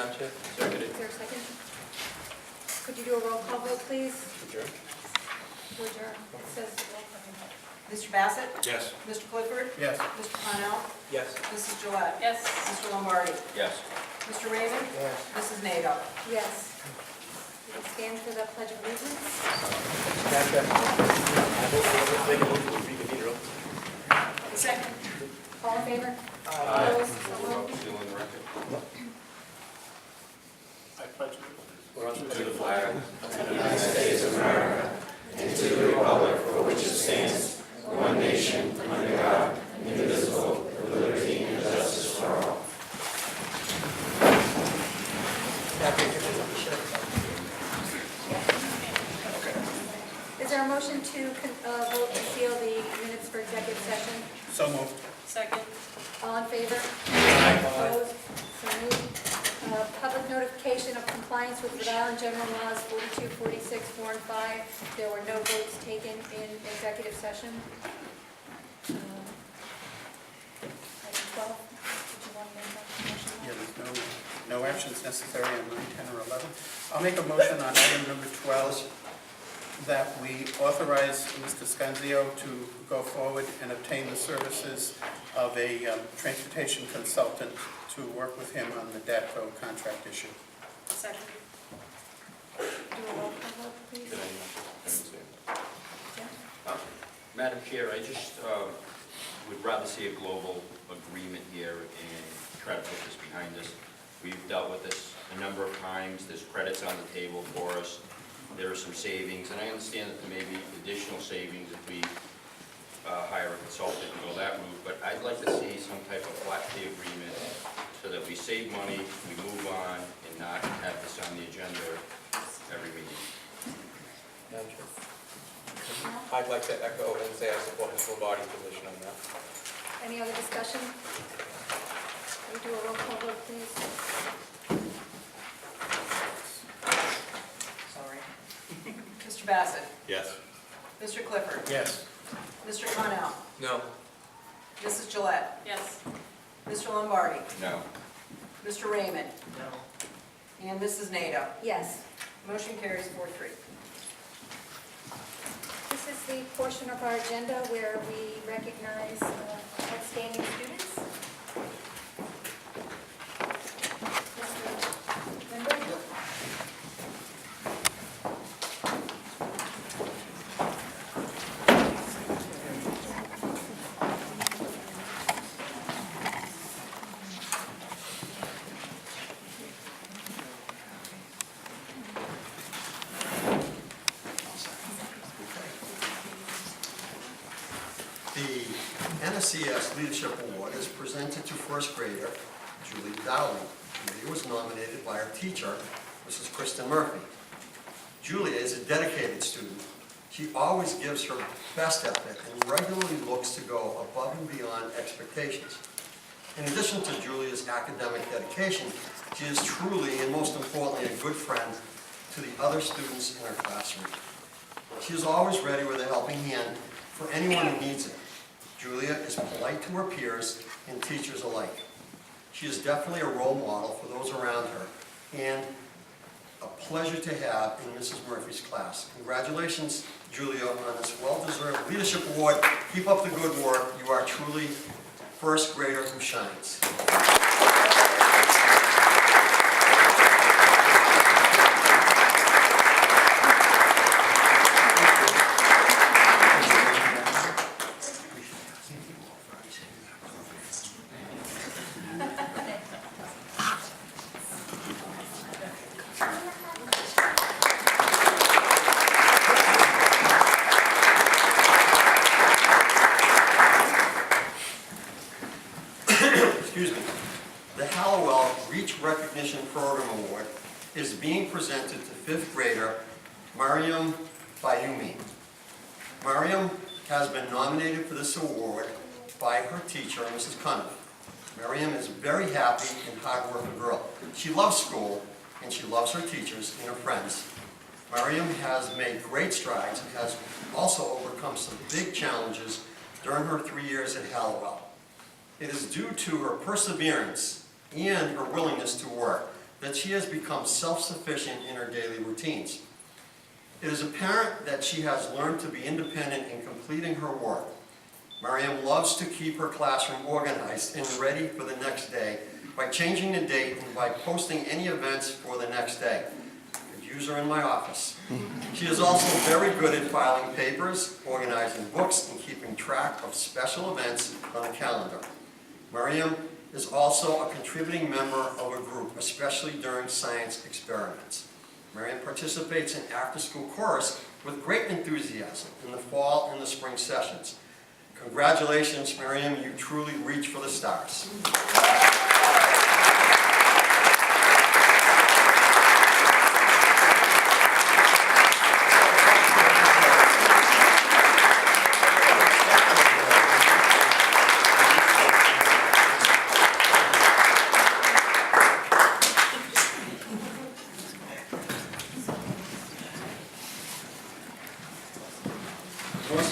Madam Chair. Is there a second? Could you do a roll call vote, please? Adjourn. Adjourn. It says roll call. Mr. Bassett? Yes. Mr. Clifford? Yes. Mr. Connell? Yes. Mrs. Gillette? Yes. Mr. Lombardi? Yes. Mr. Raymond? Yes. Mrs. Nato? Yes. We stand for the Pledge of Allegiance. Madam Chair. I will make a motion to reconvene room. Second. All in favor? Aye. Opposed? So moved. Still on the record. I pledge We're on to the flag. United States of America, and to the republic for which it stands, one nation, under God, indivisible, with liberty and justice for all. Is there a motion to vote to seal the minutes for executive session? So moved. Second. All in favor? Opposed? So moved. Public notification of compliance with Rhode Island General Laws 42, 46, 4, and 5. There were no votes taken in executive session. Item 12. Did you want to make that motion? Yeah, there's no actions necessary on 9, 10, or 11. I'll make a motion on item number 12 that we authorize Mr. Scanzio to go forward and obtain the services of a transportation consultant to work with him on the DATTCO contract issue. Second. Do a roll call vote, please. Yeah. Madam Chair, I just would rather see a global agreement here and try to put this behind us. We've dealt with this a number of times. There's credits on the table for us. There are some savings, and I understand that there may be additional savings if we hire a consultant and go that route, but I'd like to see some type of flat fee agreement so that we save money, we move on, and not have this on the agenda every meeting. Madam Chair. I'd like to echo and say I support Mr. Lombardi's position on that. Any other discussion? We do a roll call vote, please. Sorry. Mr. Bassett? Yes. Mr. Clifford? Yes. Mr. Connell? No. Mrs. Gillette? Yes. Mr. Lombardi? No. Mr. Raymond? No. And Mrs. Nato? Yes. Motion carries 4-3. This is the portion of our agenda where we recognize outstanding students. Mr. Member? The NSASSP Leadership Award is presented to first grader Julie Dowling. Julie was nominated by her teacher, Mrs. Kristen Murphy. Julia is a dedicated student. She always gives her best effort and regularly looks to go above and beyond expectations. In addition to Julia's academic dedication, she is truly and most importantly a good friend to the other students in her classroom. She is always ready with a helping hand for anyone who needs it. Julia is polite to her peers and teachers alike. She is definitely a role model for those around her and a pleasure to have in Mrs. Murphy's class. Congratulations, Julia, on this well-deserved leadership award. Keep up the good work. You are truly first grader who shines. Excuse me. The Hallowell Reach Recognition Program Award is being presented to fifth grader Mariam Fayumi. Mariam has been nominated for this award by her teacher, Mrs. Cunningham. Mariam is a very happy and hard-working girl. She loves school, and she loves her teachers and her friends. Mariam has made great strides and has also overcome some big challenges during her 3 years at Hallowell. It is due to her perseverance and her willingness to work that she has become self-sufficient in her daily routines. It is apparent that she has learned to be independent in completing her work. Mariam loves to keep her classroom organized and ready for the next day by changing the date and by posting any events for the next day. Could use her in my office. She is also very good at filing papers, organizing books, and keeping track of special events on a calendar. Mariam is also a contributing member of a group, especially during science experiments. Mariam participates in after-school chorus with great enthusiasm in the fall and the spring sessions. Congratulations, Mariam, you truly reach for the stars.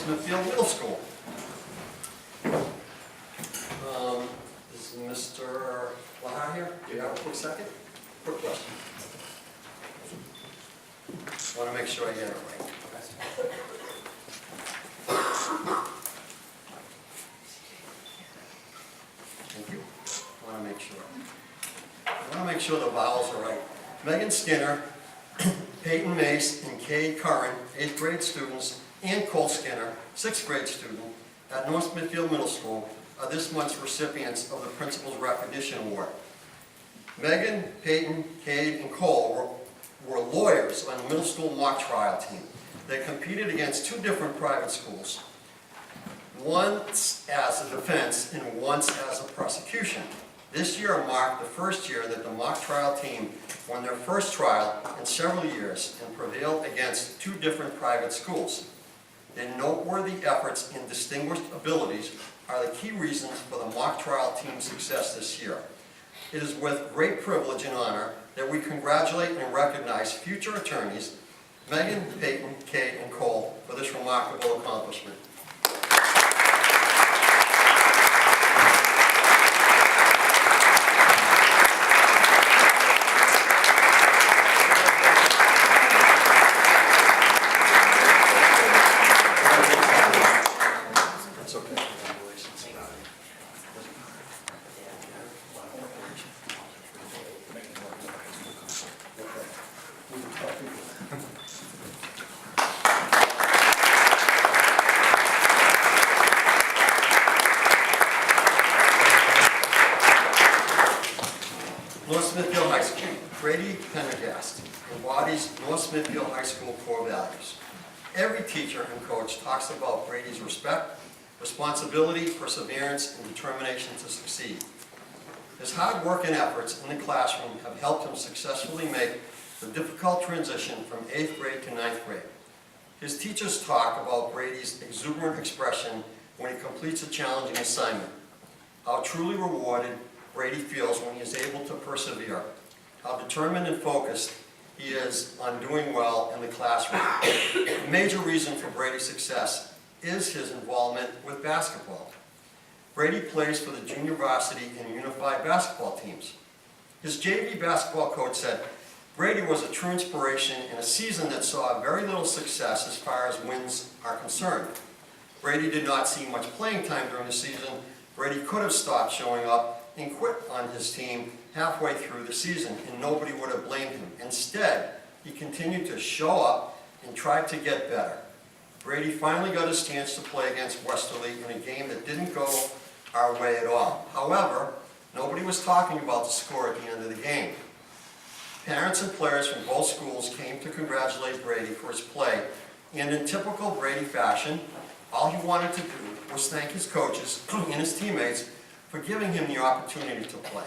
Smithfield Middle School. Is Mr. Lahar here? Do you have a quick second? Quick question. I want to make sure I get it right. Thank you. I want to make sure the vowels are right. Megan Skinner, Peyton Mace, and Kay Curran, 8th grade students, and Cole Skinner, 6th grade student, at North Smithfield Middle School, are this month's recipients of the Principal's Recognition Award. Megan, Peyton, Cade, and Cole were lawyers on the middle school mock trial team. They competed against 2 different private schools, once as a defense and once as a prosecution. This year marked the first year that the mock trial team won their first trial in several years and prevailed against 2 different private schools. Their noteworthy efforts and distinguished abilities are the key reasons for the mock trial team's success this year. It is with great privilege and honor that we congratulate and recognize future attorneys, Megan, Peyton, Kate, and Cole, for this remarkable accomplishment. North Smithfield High School. Brady Pendergast embodies North Smithfield High School core values. Every teacher and coach talks about Brady's respect, responsibility, perseverance, and determination to succeed. His hard work and efforts in the classroom have helped him successfully make the difficult transition from 8th grade to 9th grade. His teachers talk about Brady's exuberant expression when he completes a challenging assignment, how truly rewarded Brady feels when he is able to persevere, how determined and focused he is on doing well in the classroom. A major reason for Brady's success is his involvement with basketball. Brady plays for the junior varsity and unified basketball teams. His JV basketball coach said, Brady was a true inspiration in a season that saw very little success as far as wins are concerned. Brady did not see much playing time during the season. Brady could have stopped showing up and quit on his team halfway through the season, and nobody would have blamed him. Instead, he continued to show up and tried to get better. Brady finally got his chance to play against Westerly in a game that didn't go our way at all. However, nobody was talking about the score at the end of the game. Parents and players from both schools came to congratulate Brady for his play, and in typical Brady fashion, all he wanted to do was thank his coaches and his teammates for giving him the opportunity to play.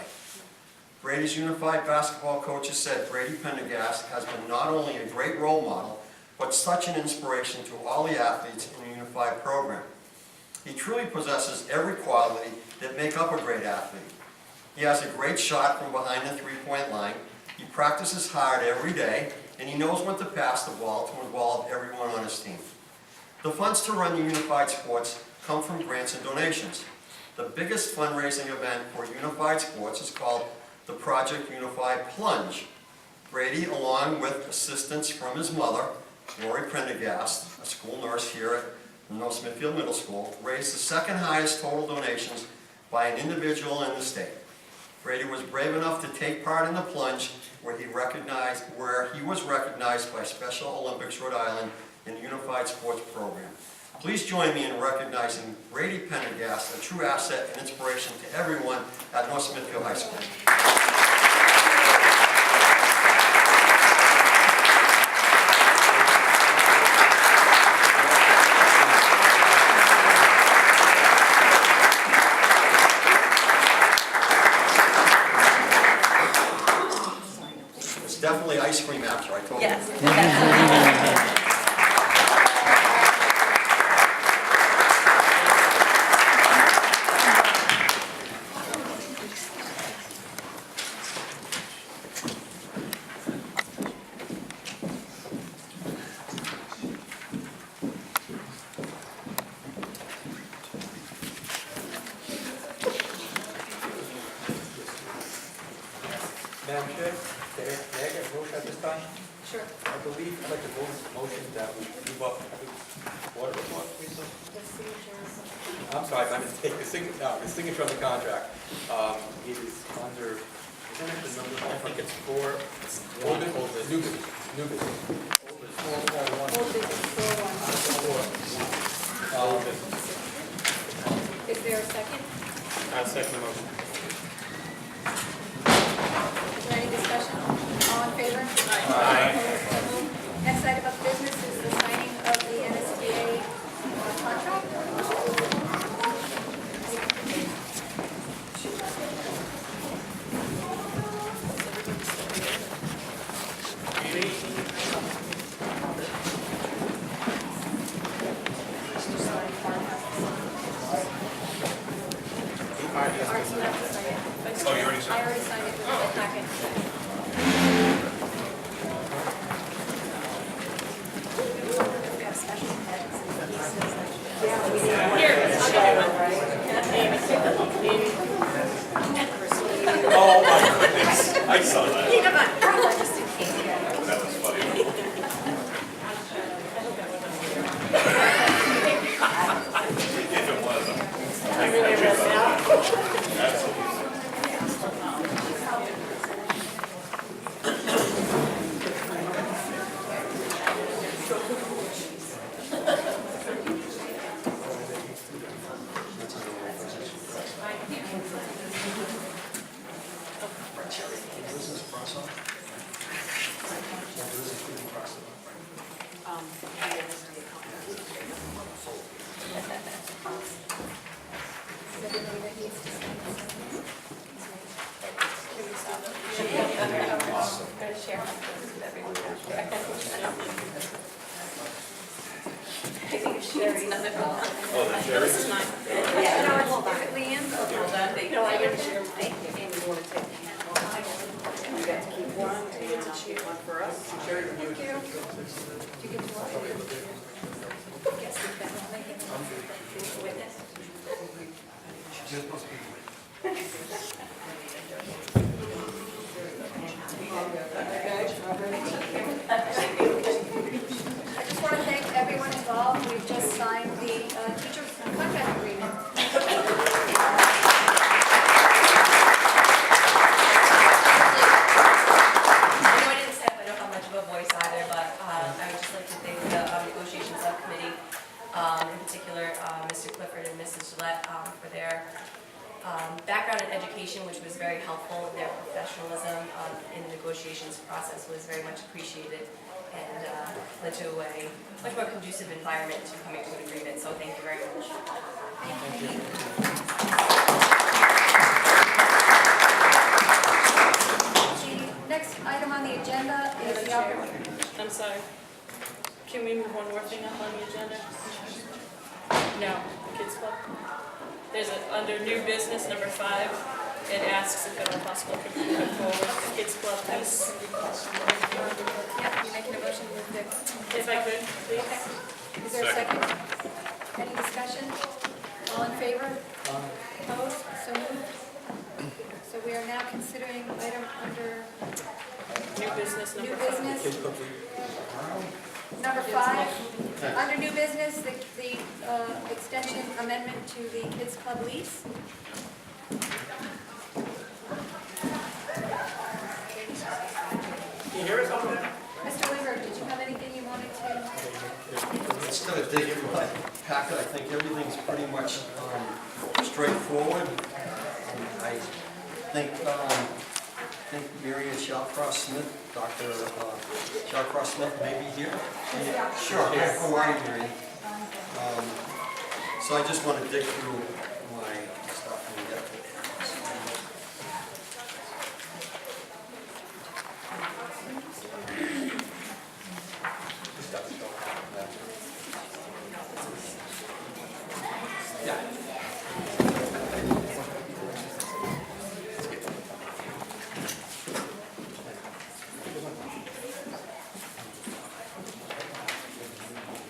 Brady's unified basketball coaches said Brady Pendergast has been not only a great role model, but such an inspiration to all the athletes in the unified program. He truly possesses every quality that make up a great athlete. He has a great shot from behind the three-point line, he practices hard every day, and he knows when to pass the ball to involve everyone on his team. The funds to run the unified sports come from grants and donations. The biggest fundraising event for unified sports is called the Project Unified Plunge. Brady, along with assistance from his mother, Lori Prendergast, a school nurse here at North Smithfield Middle School, raised the second highest total donations by an individual in the state. Brady was brave enough to take part in the plunge where he was recognized by Special Olympics Rhode Island in the Unified Sports Program. Please join me in recognizing Brady Prendergast, a true asset and inspiration to everyone at North Smithfield High School. It's definitely ice cream after, I told you. Yes. Madam Chair, may I get a motion at this time? Sure. I believe, I'd like to vote a motion that we move up, what report, please? The signatures. I'm sorry, I'm going to take the signature on the contract. It is under, is that the number? I think it's for, old business, new business. Old business, 441. Old business, 401. Is there a second? I'll second the motion. Is there any discussion? All in favor? Aye. Opposed? So moved. Next item of business is the signing of the NSTA contract. Oh, you already I already signed it with the packet. Oh my goodness, I saw that. Come on. Just in case. That was funny. If it was, absolutely. Everybody that needs to sign this. Oh, that's Jerry? This is mine. Yeah, no, it's Leanne's. Well done. No, I didn't share. Thank you. Amy, you want to take? You get to keep one, you get to choose one for us. Thank you. Do you get to watch it? Yes, we can. Thank you. Witness. I just want to thank everyone involved. We've just signed the teacher's contract agreement. I know I didn't say I don't have much of a voice either, but I would just like to thank the negotiation subcommittee, in particular Mr. Clifford and Mrs. Gillette, for their background in education, which was very helpful. Their professionalism in the negotiations process was very much appreciated and led to a much more conducive environment to coming to an agreement. So thank you very much. The next item on the agenda is the opportunity. I'm sorry. Can we move one more thing up on the agenda? No, the Kids Club. There's under new business, number 5. It asks if at all possible could we put forward the Kids Club lease. Yep, you're making a motion with the... If I could, please. Okay. Is there a second? Any discussion? All in favor? Opposed? So moved. So we are now considering business New number 5. business, Kids Club lead. number 5. Under new business, the extension amendment to the Kids Club lease. Can you hear us over there? Mr. Weaver, did you have anything you wanted to? It's going to dig through my packet. I think everything's pretty much straightforward. I think Mary Shawcross-Smith, Dr. Shawcross-Smith may be here. Sure. How are you, Mary? So I just want to dig through my stuff and get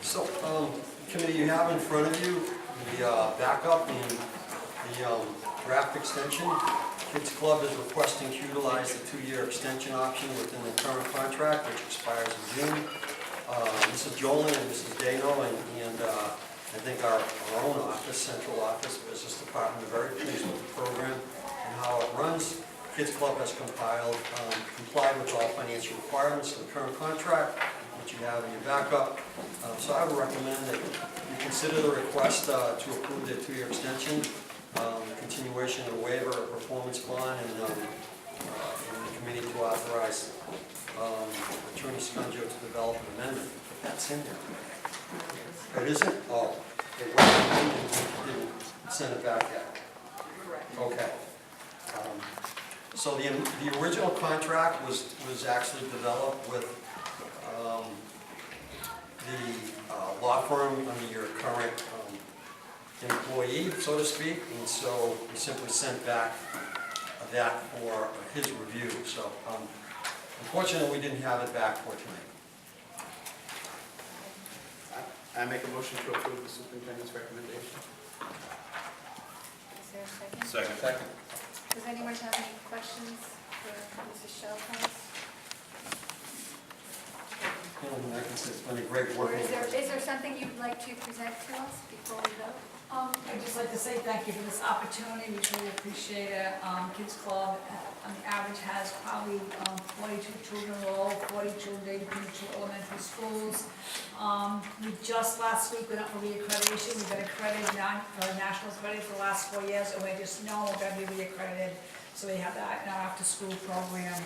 So, committee, you have in front of you the backup and the draft extension. Kids Club is requesting to utilize the 2-year extension option within the current contract, which expires in June. Mrs. Jolin and Mrs. Dano and I think our own office, central office, business department, are very pleased with the program and how it runs. Kids Club has complied with all financial requirements of the current contract, which you have in your backup. So I would recommend that you consider the request to approve the 2-year extension, continuation of the waiver of performance bond, and the committee to authorize Attorney Scungio to develop an amendment. That's in there. It isn't? Oh, it didn't send it back yet. Correct. Okay. So the original contract was actually developed with the law firm under your current employee, so to speak, and so we simply sent back that for his review. So unfortunately, we didn't have it back for tonight. I make a motion to approve the superintendent's recommendation. Is there a second? Second. Does anyone have any questions for Mrs. Shellhouse? I can say it's been a great Or work. is there something you'd like to present to us before we vote? I'd just like to say thank you for this opportunity, we truly appreciate it. Kids Club, on the average, has probably 42 children enrolled, 40 children in two elementary schools. We just last week went up for reaccreditation, we've been accredited, national accredited for the last 4 years, and we just know we're going to be reaccredited. So we have that in our after-school program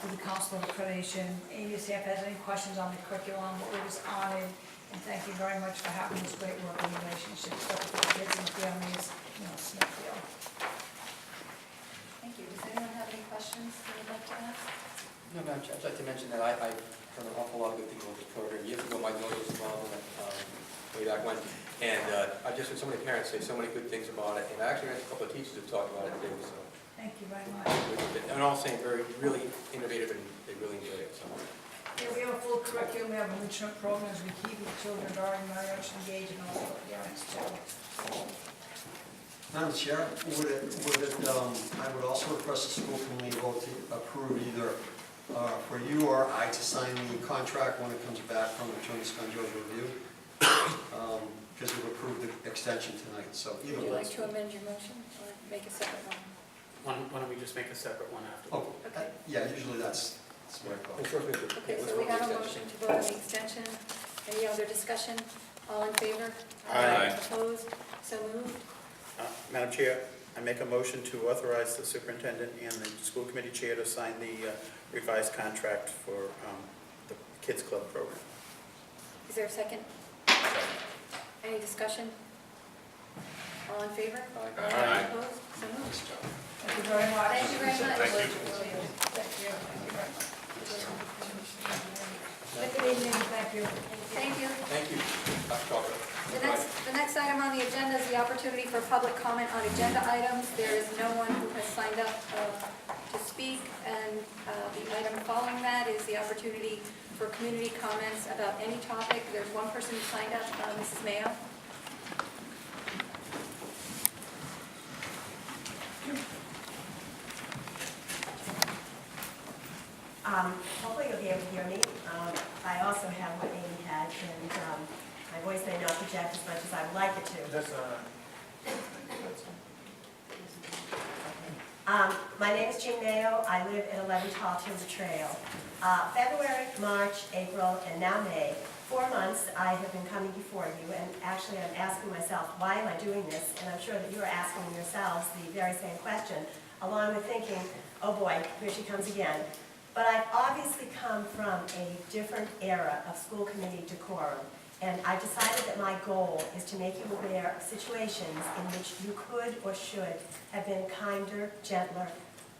through the Council of Accreditation. Amy, if has any questions on the curriculum, we're just honored. And thank you very much for having this great working relationship, especially for the kids and the families, Smithfield. Thank you. Does anyone have any questions they would like to ask? No, Madam Chair, I'd like to mention that I've heard an awful lot of good things about this program. Years ago, my mother was involved in it, way back when, and I've just heard so many parents say so many good things about it, and I actually had a couple of teachers who talked about it too, so. Thank you very much. And all saying really innovative, and they really enjoyed it, so. Yeah, we have a full curriculum, we have enrichment programs, we keep the children very much engaged in all the parents too. Madam Chair, I would also request the school committee vote to approve either for you or I to sign the contract when it comes back from Attorney Scungio's review, because we've approved the extension tonight, so either Would you one. like to amend your motion or make a separate one? Why don't we just make a separate one after? Oh, Okay. yeah, usually that's what I call it. Okay, so we have a motion to vote on the extension. Any other discussion? All in favor? Aye. Opposed? So moved. Madam Chair, I make a motion to authorize the superintendent and the school committee chair to sign the revised contract for the Kids Club program. Is there a second? Any discussion? All in favor? Aye. Opposed? So moved. Thank you very much. Thank you very much. Thank you. Thank you very much. Good evening, thank you. Thank you. Thank you, Dr. Chalker. The next item on the agenda is the opportunity for public comment on agenda items. There is no one who has signed up to speak, and the item following that is the opportunity for community comments about any topic. There's one person who signed up, Mrs. Mayo. Hopefully you'll be able to hear me. I also have what Amy had, and my voice may not project as much as I would like it to. My name is Jean Mayo. I live at 11 Tall Timber Trail. February, March, April, and now May, 4 months I have been coming before you, and actually I'm asking myself, why am I doing this? And I'm sure that you are asking yourselves the very same question, along with thinking, oh boy, here she comes again. But I've obviously come from a different era of school committee decorum, and I decided that my goal is to make you aware of situations in which you could or should have been a kinder, gentler,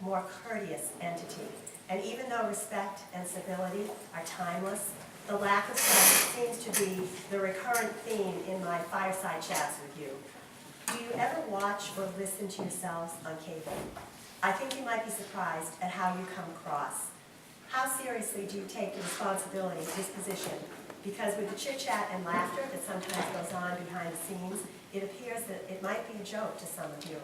more courteous entity. And even though respect and civility are timeless, the lack of such seems to be the recurrent theme in my fireside chats with you. Do you ever watch or listen to yourselves on cable? I think you might be surprised at how you come across. How seriously do you take the responsibility of this position? Because with the chit-chat and laughter that sometimes goes on behind the scenes, it appears that it might be a joke to some of you.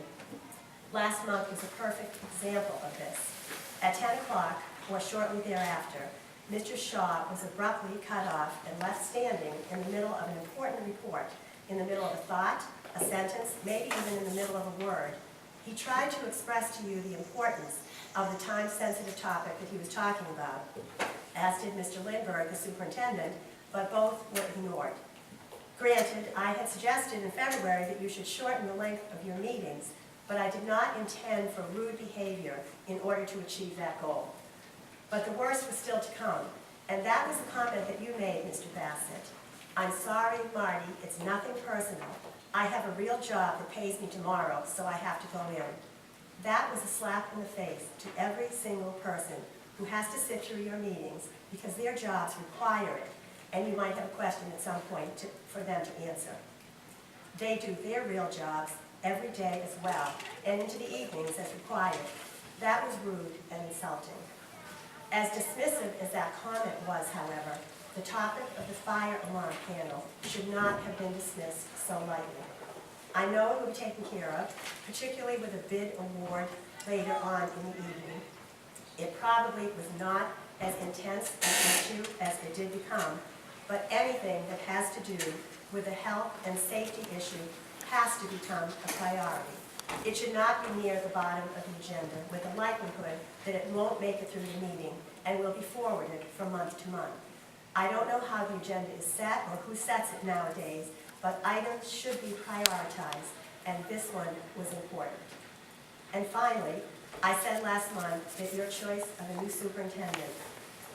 Last month was a perfect example of this. At 10 o'clock, or shortly thereafter, Mr. Shaw was abruptly cut off and left standing in the middle of an important report, in the middle of a thought, a sentence, maybe even in the middle of a word. He tried to express to you the importance of the time-sensitive topic that he was talking about, as did Mr. Lindbergh, the superintendent, but both were ignored. Granted, I had suggested in February that you should shorten the length of your meetings, but I did not intend for rude behavior in order to achieve that goal. But the worst was still to come, and that was the comment that you made, Mr. Bassett. I'm sorry, Marty, it's nothing personal. I have a real job that pays me tomorrow, so I have to go in. That was a slap in the face to every single person who has to sit through your meetings because their jobs require it, and you might have a question at some point for them to answer. They do their real jobs every day as well, and into the evenings as required. That was rude and insulting. As dismissive as that comment was, however, the topic of the fire alarm panel should not have been dismissed so lightly. I know it will be taken care of, particularly with a bid award later on in the evening. It probably was not as intense an issue as it did become, but anything that has to do with a health and safety issue has to become a priority. It should not be near the bottom of the agenda with the likelihood that it won't make it through the meeting and will be forwarded from month to month. I don't know how the agenda is set or who sets it nowadays, but items should be prioritized, and this one was important. And finally, I said last month that your choice of a new superintendent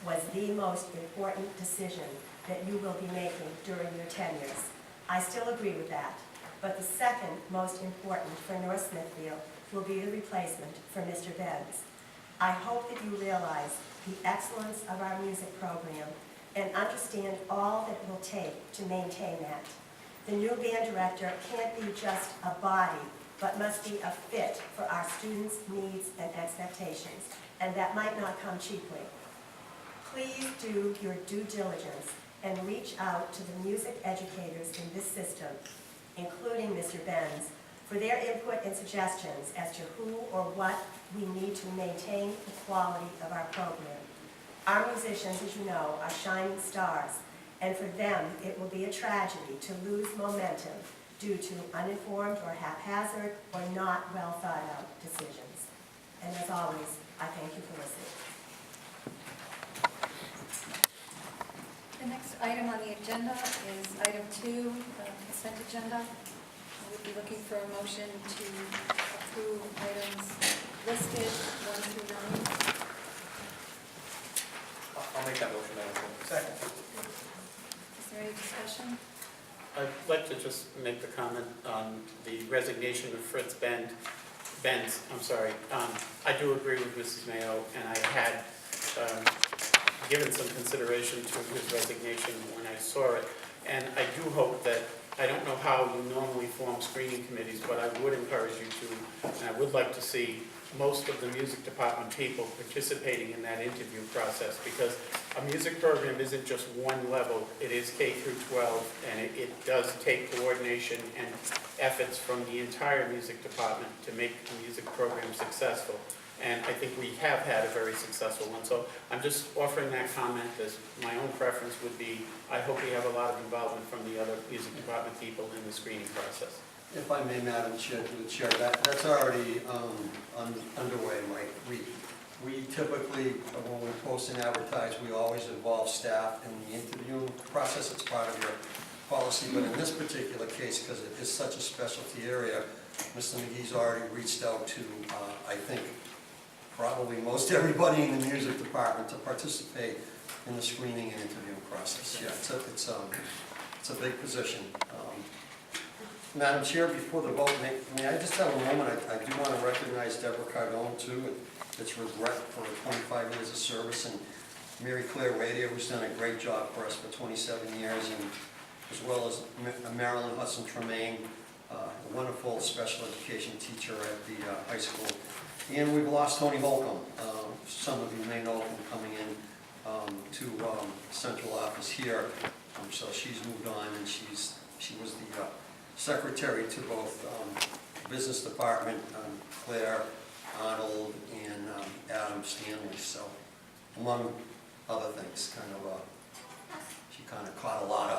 was the most important decision that you will be making during your tenures. I still agree with that, but the second most important for North Smithfield will be the replacement for Mr. Benz. I hope that you realize the excellence of our music program and understand all that it will take to maintain that. The new band director can't be just a body, but must be a fit for our students' needs and expectations, and that might not come cheaply. Please do your due diligence and reach out to the music educators in this system, including Mr. Benz, for their input and suggestions as to who or what we need to maintain the quality of our program. Our musicians, as you know, are shining stars, and for them it will be a tragedy to lose momentum due to uninformed or haphazard or not well thought out decisions. And as always, I thank you for listening. The next item on the agenda is item 2, the consent agenda. We'll be looking for a motion to approve items listed 1 through 9. I'll make that motion, Madam Chair. Second. Is there any discussion? I'd like to just make the comment on the resignation of Fritz Benz. I do agree with Mrs. Mayo, and I had given some consideration to his resignation when I saw it. And I do hope that, I don't know how you normally form screening committees, but I would encourage you to, and I would like to see most of the music department people participating in that interview process, because a music program isn't just one level, it is K through 12, and it does take coordination and efforts from the entire music department to make a music program successful. and I think we have had a very successful one. So I'm just offering that comment as my own preference would be, I hope we have a lot of involvement from the other music department people in the screening process. If I may, Madam Chair, to the Chair, that's already underway, Mike. We typically, when we post and advertise, we always involve staff in the interviewing process. It's part of your policy, but in this particular case, because it is such a specialty area, Mr. McGee's already reached out to, I think, probably most everybody in the music department to participate in the screening and interviewing process. Yeah, it's a big position. Madam Chair, before the vote, may I just have a moment? I do want to recognize Deborah Cardone, too. It's regret for 25 years of service, and Mary Claire Radio, who's done a great job for us for 27 years, and as well as Marilyn Hudson Tremaine, a wonderful special education teacher at the high school. And we've lost Tony Holcomb. Some of you may know him coming in to central office here. So she's moved on, and she was the secretary to both business department, Claire Arnold, and Adam Stanley. So among other things, she kind of caught a lot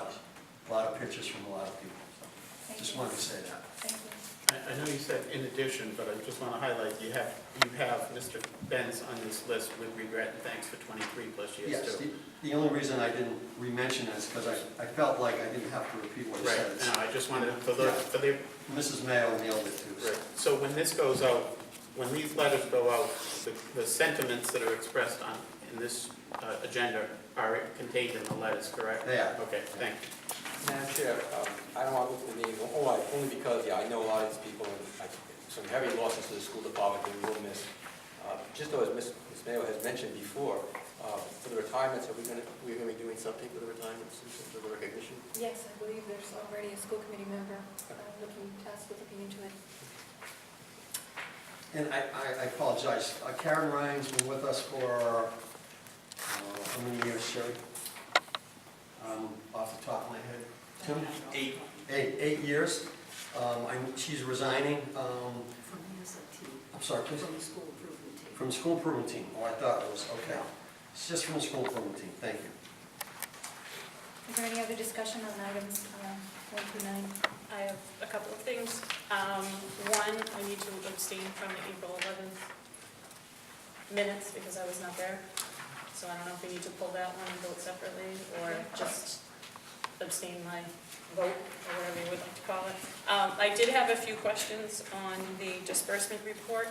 of pictures from a lot of people. So just wanted to say that. Thank you. I know you said in addition, but I just want to highlight, you have Mr. Benz on this list with regret and thanks for 23 plus years Yes, too. the only reason I didn't re-mention it is because I felt like I didn't have to repeat what he Right, said. no, I just wanted, for Yeah. the, Mrs. Mayo nailed it too. right. So when this goes out, when these letters go out, the sentiments that are expressed in this agenda are contained in the letters, correct? They are. Okay, thank you. Madam Chair, I don't want to look at the names, only because, I know a lot of these people, and some heavy losses to the school department that we will miss. Just though, as Ms. Mayo has mentioned before, for the retirements, we're going to be doing something for the retirements, for the recognition? Yes, I believe there's already a school committee member tasked with looking into it. And I apologize. Karen Ryan's been with us for how many years, Sherry? Off the top of my head. 2? 8. 8 years. She's resigning. From the SAT. I'm sorry, please? From the school improvement team. From the school improvement team. Oh, I thought it was, okay. It's just from the school improvement team. Thank you. Is there any other discussion on items 1 through 9? I have a couple of things. One, I need to abstain from the April 11th minutes because I was not there. So I don't know if we need to pull that one and vote separately, or just abstain my vote, or whatever you would like to call it. I did have a few questions on the disbursement report,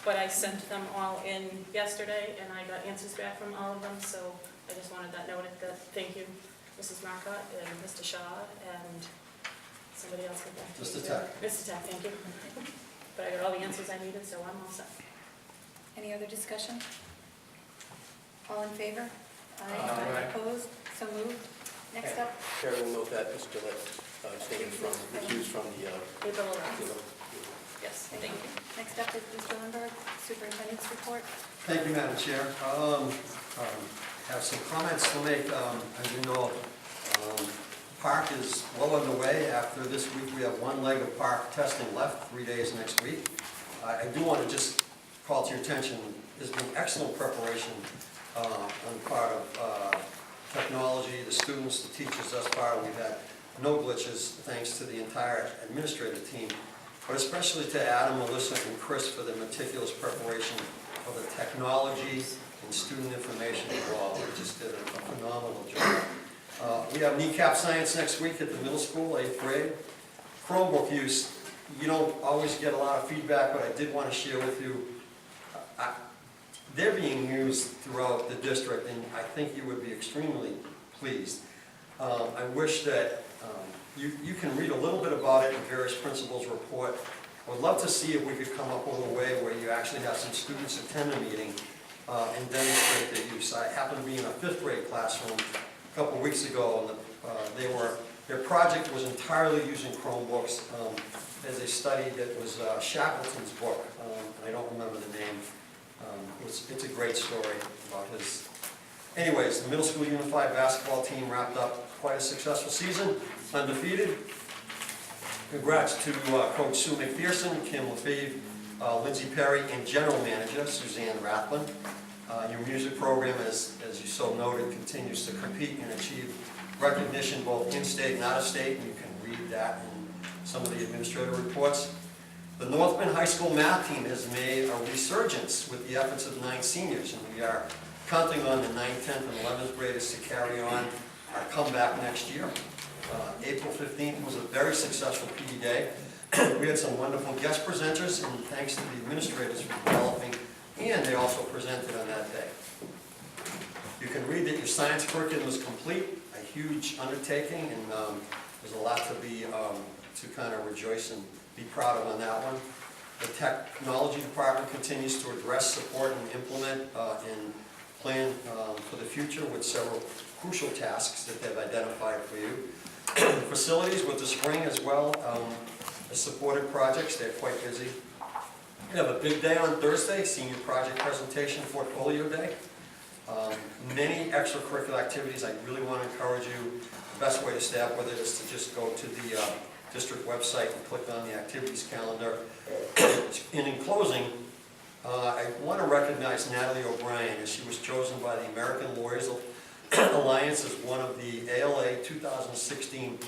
but I sent them all in yesterday, and I got answers back from all of them, so I just wanted that noted, that thank you, Mrs. Marcotte and Mr. Shaw, and somebody else get back to me. Mr. Tack. Mr. Tack, thank you. But I got all the answers I needed, so I'm all set. Any other discussion? All in favor? Aye. Opposed? So moved. Next up, Chair will note that Mr. Gillette recused from the... April 11th. Yes, thank you. next up is Mr. Lindberg, Superintendent's report. Thank you, Madam Chair. Have some comments to make. As you know, park is well underway. After this week, we have one leg of park testing left, 3 days next week. I do want to just call to your attention, there's been excellent preparation on the part of technology, the students, the teachers thus far. We've had no glitches thanks to the entire administrative team, but especially to Adam, Melissa, and Chris for the meticulous preparation of the technology and student information involved. They just did a phenomenal job. We have kneecap science next week at the middle school, 8th grade. Chromebook use, you don't always get a lot of feedback, but I did want to share with you, they're being used throughout the district, and I think you would be extremely pleased. I wish that you can read a little bit about it in various principals' report. I would love to see if we could come up with a way where you actually have some students attend a meeting and demonstrate their use. I happened to be in a 5th grade classroom a couple of weeks ago, and their project was entirely using Chromebooks as they studied. It was Shackleton's book, and I don't remember the name. It's a great story about his. Anyways, the middle school unified basketball team wrapped up quite a successful season, undefeated. Congrats to Coach Sue McPherson, Kim Lefebvre, Lindsay Perry, and General Manager Suzanne Rathman. Your music program, as you so noted, continues to compete and achieve recognition both in-state and out-of-state, and you can read that in some of the administrative reports. The Northman High School math team has made a resurgence with the efforts of 9 seniors, and we are counting on the 9th, 10th, and 11th graders to carry on our comeback next year. April 15th was a very successful PD day. We had some wonderful guest presenters, and thanks to the administrators for developing, and they also presented on that day. You can read that your science curriculum was complete, a huge undertaking, and there's a lot to be, to kind of rejoice and be proud of on that one. The technology department continues to address, support, and implement and plan for the future with several crucial tasks that they've identified for you. Facilities with the spring as well, supported projects, they're quite busy. We have a big day on Thursday, senior project presentation, portfolio day. Many extracurricular activities. I really want to encourage you, the best way to stay up with it is to just go to the district website and click on the activities calendar. And in closing, I want to recognize Natalie O'Brien as she was chosen by the American Lawyers Alliance as one of the ALA 2016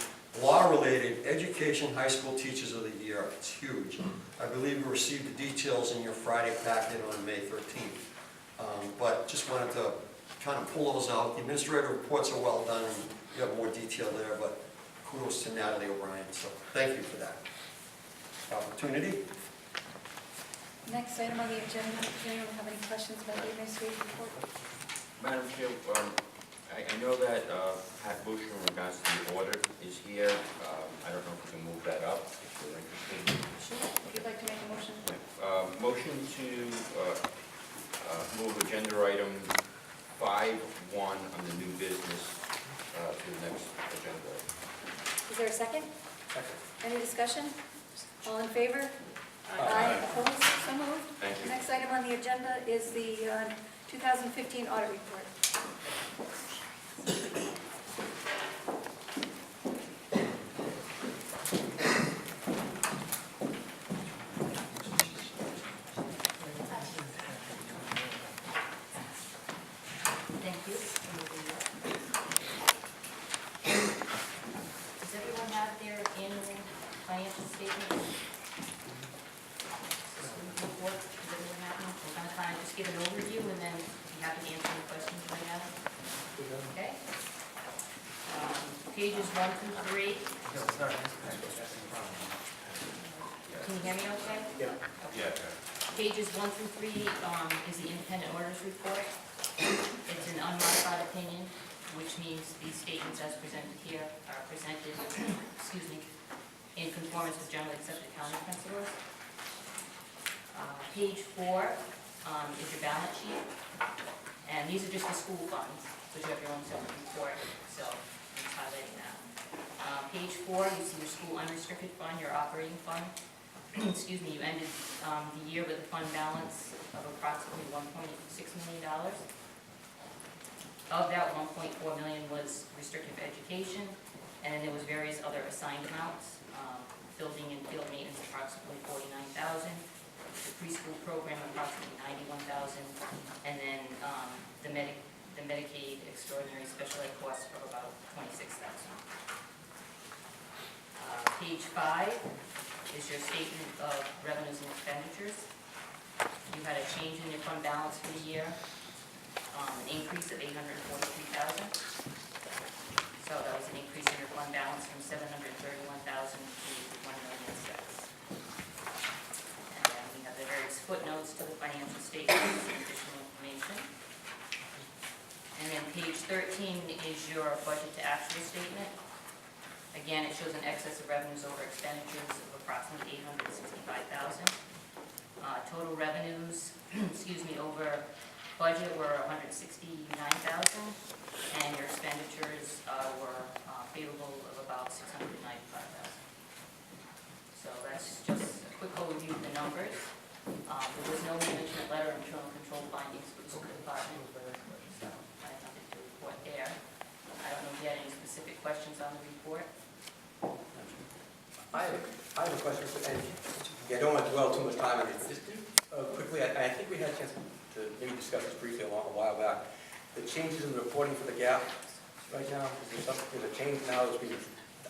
Law-Related Education High School Teachers of the Year. It's huge. I believe you received the details in your Friday packet on May 13th. But just wanted to kind of pull those out. The administrative reports are well done, and you have more detail there, but kudos to Natalie O'Brien. So thank you for that opportunity. Next item on the agenda, does anyone have any questions about the administrative report? Madam Chair, I know that Pat Bush in regards to the order is here. I don't know if we can move that up if you're interested. Sure, if you'd like to make a motion. Motion to move agenda item 5.1 on the new business to the next agenda. Is there a second? Second. Any discussion? All in favor? Aye. Opposed? So moved. Thank you. Next item on the agenda is the 2015 audit report. Thank you. Does everyone have their annual financial statement? Report? Does everyone have them? We're gonna kind of just give an overview and then be happy to answer any questions you might have. Okay? Pages 1 through 3. Can you hear me okay? Yeah. Yeah. Pages 1 through 3 is the independent auditors report. It's an unmodified opinion, which means these statements as presented here are presented, excuse me, in conformance with generally accepted accounting principles. Page 4 is your balance sheet, and these are just the school funds, which you have your own separate report, so I'm just highlighting that. Page 4, you see your school unrestricted fund, your operating fund. Excuse me, you ended the year with a fund balance of approximately $1.6 million. Of that, $1.4 million was restricted for education, and then there was various other assigned amounts. Building and field maintenance, approximately $49,000. The preschool program, approximately $91,000, and then the Medicaid extraordinary special ed costs of about $26,000. Page 5 is your statement of revenues and expenditures. You had a change in your fund balance for the year, an increase of $843,000. So that was an increase in your fund balance from $731,000 to $1,006,000. And then we have the various footnotes to the financial statements and additional information. And then page 13 is your budget to actual statement. Again, it shows an excess of revenues over expenditures of approximately $865,000. Total revenues, excuse me, over budget were $169,000, and your expenditures were favorable of about $695,000. So that's just a quick overview of the numbers. There was no management letter or internal control findings for the school department, so I have nothing to report there. I don't know if you had any specific questions on the report. I have a question, and Yeah, I don't want to dwell too much time on it, but just quickly, I think we had a chance to maybe discuss this briefly a while back. The changes in the reporting for the gap right now, there's a change now,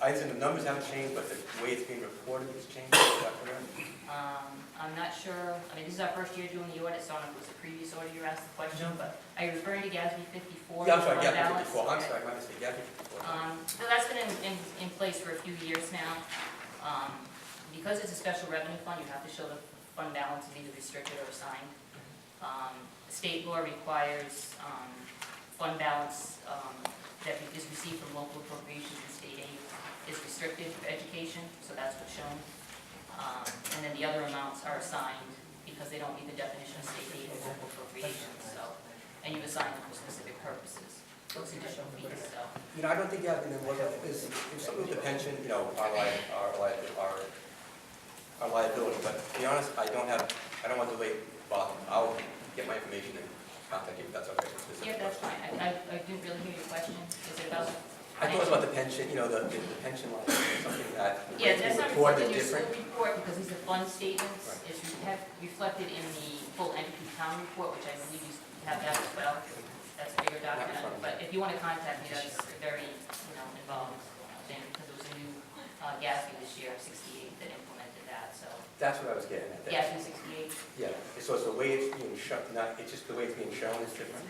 items in the numbers haven't changed, but the way it's being reported has changed, is that correct? I'm not sure, I mean, this is our first year doing the audit, so I don't know if it was the previous audit you asked the question, but are you referring to GASB 54? Yeah, I'm sorry, fund GAP balance? 54, I'm Okay. sorry, my mistake, GAP 54. So that's been in place for a few years now. Because it's a special revenue fund, you have to show the fund balance is either restricted or assigned. State law requires fund balance that is received from local appropriations and state aid is restricted for education, so that's what's shown. And then the other amounts are assigned because they don't meet the definition of state aid or local appropriations, so, and you assign them for specific purposes, those additional fees, so. You know, I don't think that, and then what is, if something with the pension, you know, our liability, but to be honest, I don't want to delay, Bob, I'll get my information and contact you, if that's okay. Yeah, that's fine, I didn't really hear your question, is it about? I thought it was about the pension, you know, the pension line, something that Yeah, that's not reported reflected in your different. school report because these are fund statements. Right. It's reflected in the full entity town report, which I believe you have that as well. That's a bigger document, but if you want to contact me, that's very, involved. And because it was a new GASB this year, 68, that implemented that, so. That's what I was getting at. GASB 68. Yeah, so it's the way it's being shown, it's just the way it's being shown is different.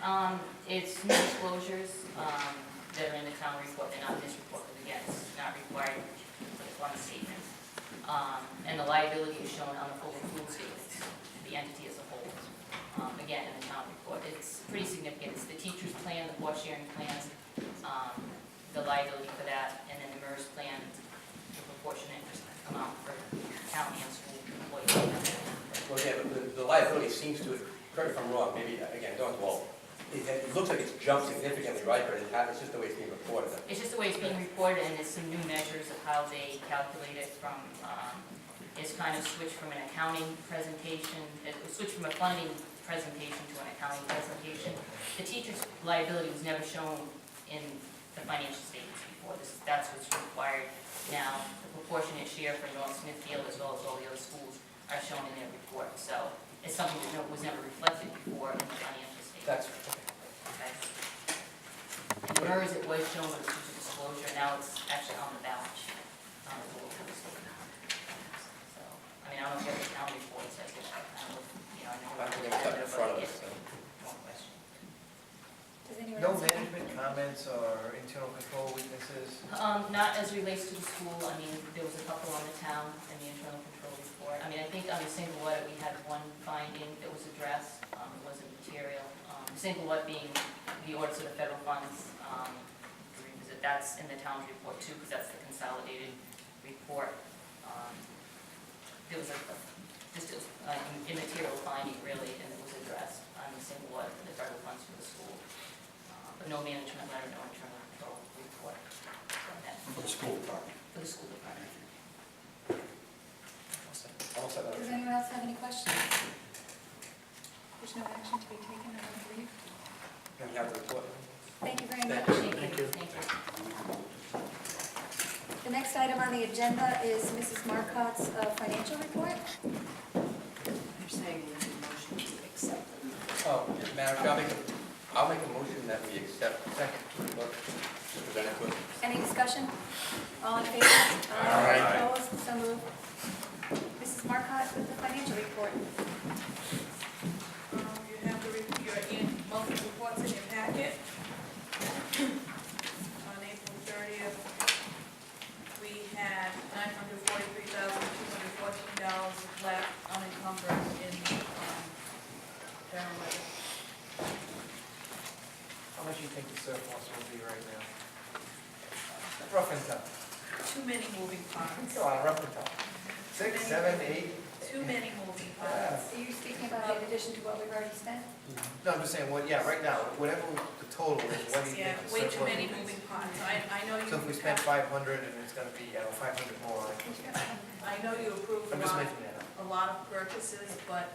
It's new disclosures that are in the town report, they're not in this report, because again, it's not required for the fund statement. And the liability is shown on the full accrual statements, the entity as a whole. Again, in the town report, it's pretty significant. It's the teacher's plan, the cost sharing plans, the liability for that, and then the MERS plan, the proportionate amount for county and school employees. Well, yeah, but the liability seems to, correct me if I'm wrong, maybe, again, don't dwell. It looks like it's jumped significantly, right, but it's just the way it's being reported. It's just the way it's being reported, and there's some new measures of how they calculate it from, it's kind of switched from an accounting presentation, it switched from a funding presentation to an accounting presentation. The teacher's liability was never shown in the financial statements before. That's what's required now. The proportionate share for North Smithfield as well as all the other schools are shown in their report. So it's something that was never reflected before in the financial statement. That's, Okay. And MERS, it was shown with teacher disclosure, now it's actually on the balance sheet. So, I mean, I don't know if you have the town report, so I guess, I don't know, I know. I think it's up in front of us, so. One question. Does anyone No else have any? management comments or internal control weaknesses? Not as relates to the school. I mean, there was a couple on the town and the internal control report. I mean, I think on the single audit, we had one finding that was addressed, it wasn't material. Single audit being the audits of the federal funds, to revisit, that's in the town's report too, because that's the consolidated report. There was just an immaterial finding really, and it was addressed on the single audit for the federal funds for the school. But no management letter, no internal control report from that. For the school department. For the school department. almost set Does anyone else have any questions? There's no action to be taken, I don't believe. You have the report. Thank you very much. Thank you. Thank you. The next item on the agenda is Mrs. Marcotte's financial report. You're saying we need a motion to accept them. Oh, Madam Chair, I'll make a motion that we accept the second report. Presented to us. Any discussion? All in favor? Aye. Opposed? So moved. Mrs. Marcotte with the financial report. You have your monthly reports in your packet. On April 30th, we had $943,214 left unencumbered in general ledger. How much do you think the surplus will be right now? Rough and tough. Too many moving parts. Come on, rough and tough. 6, 7, 8? Too many moving parts. Are you speaking about in addition to what we've already spent? No, I'm just saying, right now, whatever the total is, what do you Yeah, think the way surplus too many will be? moving parts. I know you. So if we spend 500 and it's gonna be, 500 more, I know you approved I'm just making that up. a lot of purchases, but,